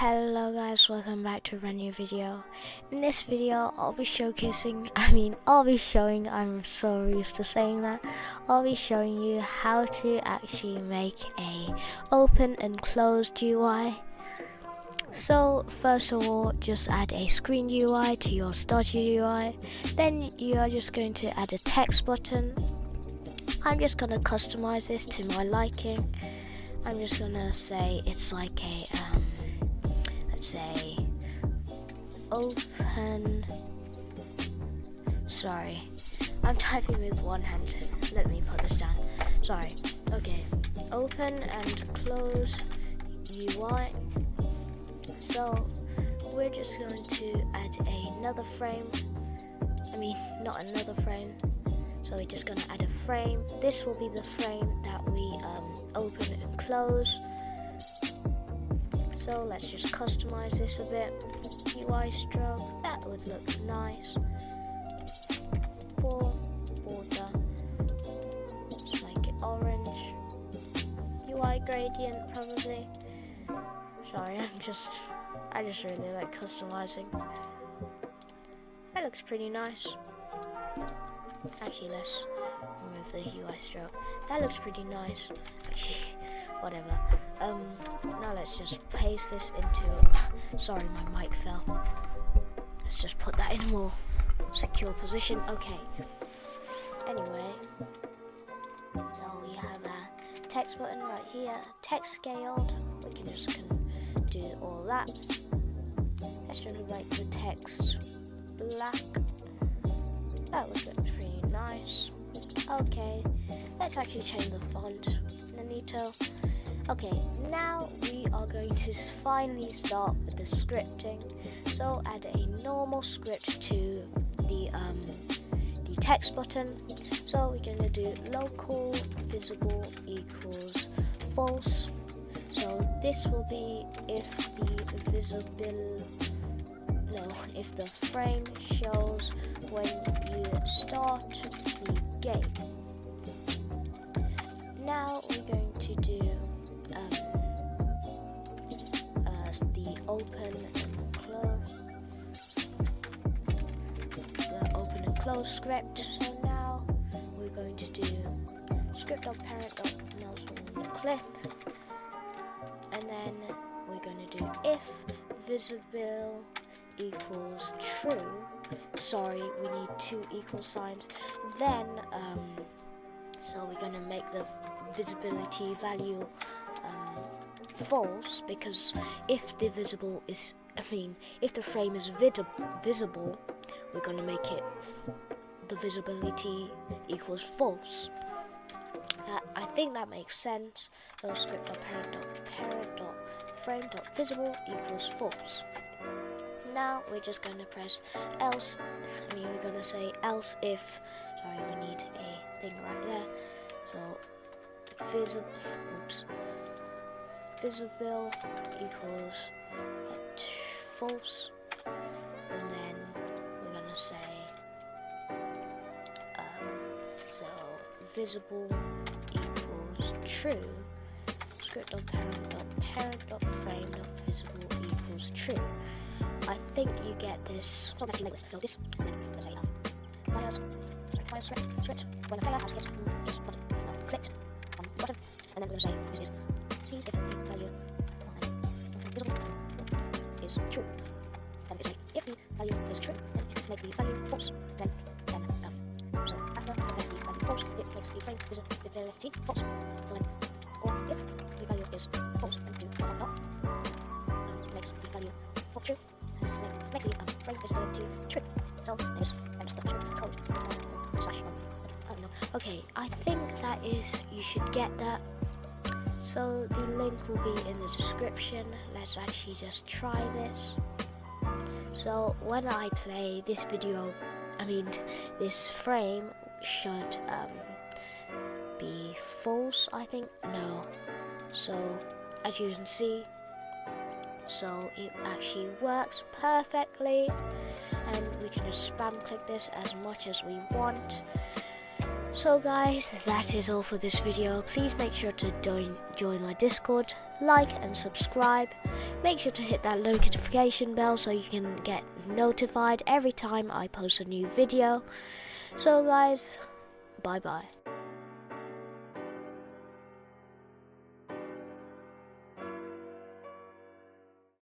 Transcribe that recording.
Hello guys, welcome back to a brand new video. In this video I'll be showing, I'm so used to saying that, I'll be showing you how to actually make a open and closed UI. So first of all, just add a screen UI to your starter UI. Then you are just going to add a text button. I'm just going to customize this to my liking. I'm just going to say it's like a say open, sorry, I'm typing with one hand, let me put this down, sorry, okay, open and close UI. So we're just going to add another frame, not another frame, so we're just going to add a frame. This will be the frame that we open and close. So let's just customize this a bit. UI stroke, that would look nice. Border, let's make it orange. UI gradient probably. Sorry, I just really like customizing. That looks pretty nice. Actually, let's remove the UI stroke. That looks pretty nice. Actually, whatever. Now let's just paste this into, sorry, my mic fell. Let's just put that in a more secure position. Okay. Anyway, so we have a text button right here, text scaled. We can just do all that. Let's just make the text black. That would look pretty nice. Okay, let's actually change the font. Nanito. Okay, now we are going to finally start with the scripting. So add a normal script to the text button. So we're going to do local visible equals false. So this will be if the frame shows when you start the game. Now we're going to do the open and close script. So now we're going to do script.parent.mouse click, and then we're going to do if visible equals true. Sorry, we need two equal signs. Then so we're going to make the visibility value false, because if the if the frame is visible, we're going to make it the visibility equals false. I think that makes sense. So script.parent.frame.visible equals false. Now we're just going to press else. We're going to say else if. Sorry, we need a thing right there. So visible equals false, and then we're gonna say so visible equals true. Script.parent.frame.visible equals true. I think you get this. So let's say let's say script when the player has just clicked on the button, and then we're going to say this is sees if the value visible is true. Then we say if the value is true, then it makes the value false. Then so after it makes the value false, it makes the frame visibility false. So then, or if the value is false, then do not. It makes the value true, and it makes the frame visibility true. So there's the code. Okay, I think that is, you should get that. So the link will be in the description. Let's actually just try this. So when I play this video, this frame should be false, I think. No. So as you can see, so it actually works perfectly, and we can just spam click this as much as we want. So guys, that is all for this video. Please make sure to join my Discord, like and subscribe. Make sure to hit that notification bell so you can get notified every time I post a new video. So guys, bye bye.